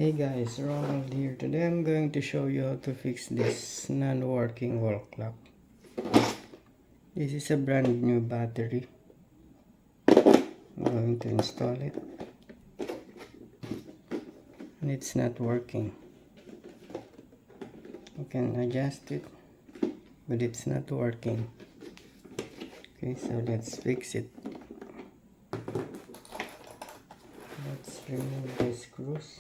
Hey guys, Ronald here. Today I'm going to show you how to fix this non-working wall clock. This is a brand new battery. I'm going to install it. And it's not working. You can adjust it, but it's not working. Okay, so let's fix it. Let's remove the screws.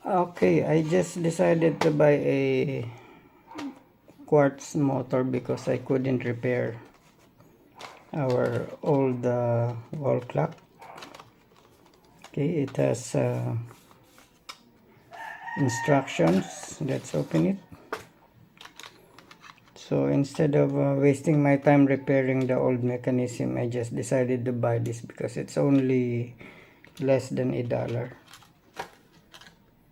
Okay, I just decided to buy a quartz motor because I couldn't repair our old wall clock. Okay, it has instructions. Let's open it. So instead of wasting my time repairing the old mechanism, I just decided to buy this because it's only less than $1,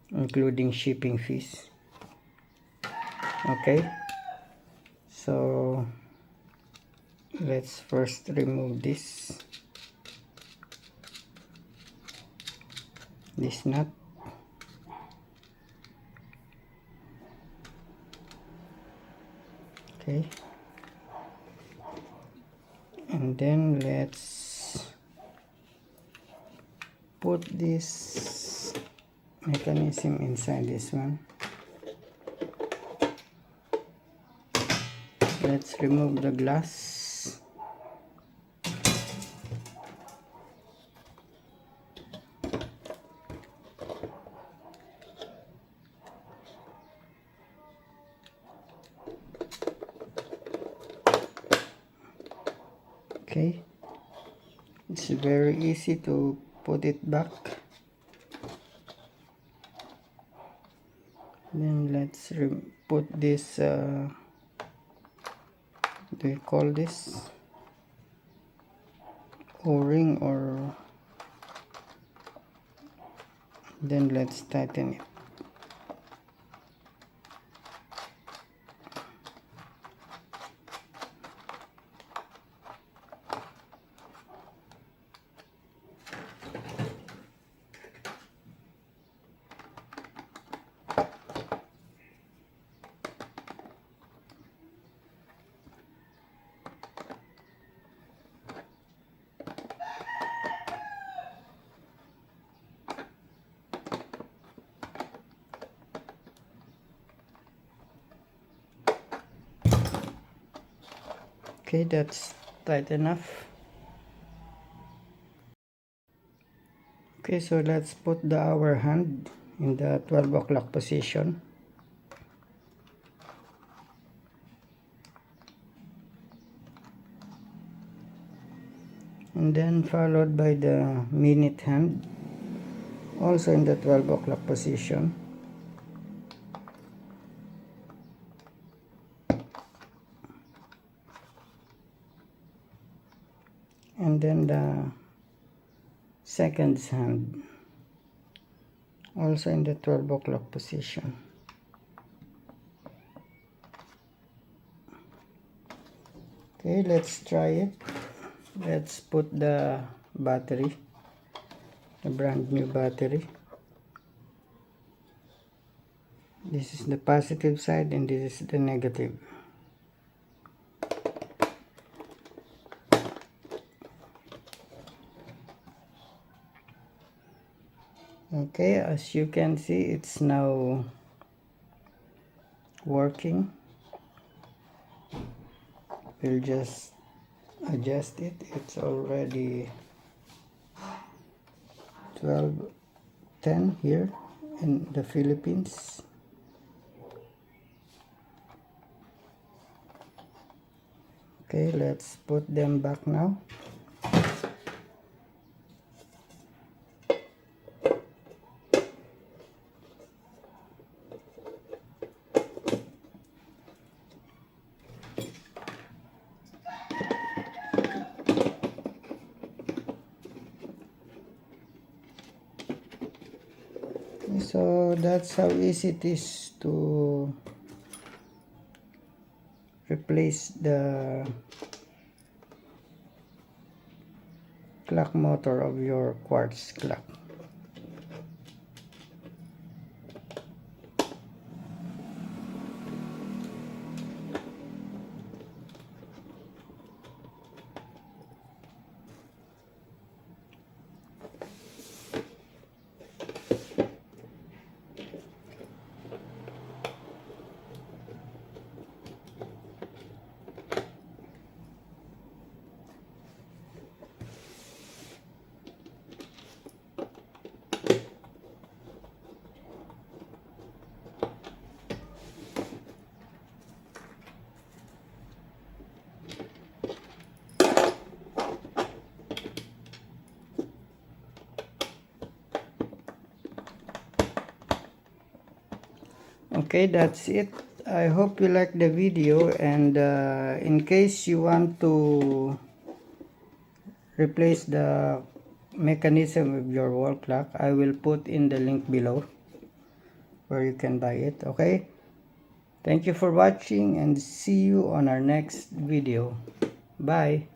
including shipping fees. Okay, so let's first remove this nut. Okay, and then let's put this mechanism inside this one. Let's remove the glass. Okay, it's very easy to put it back. Then let's put this do you call this O-ring, or then let's tighten it. Okay, that's tight enough. Okay, so let's put the hour hand in the 12 o'clock position. And then followed by the minute hand, also in the 12 o'clock position. And then the seconds hand, also in the 12 o'clock position. Okay, let's try it. Let's put the battery, the brand new battery. This is the positive side and this is the negative. Okay, as you can see, it's now working. We'll just adjust it. It's already 12:10 here in the Philippines. Okay, let's put them back now. So that's how easy it is to replace the clock motor of your quartz clock. Okay, that's it. I hope you like the video, and in case you want to replace the mechanism of your wall clock, I will put in the link below where you can buy it. Okay, thank you for watching and see you on our next video. Bye.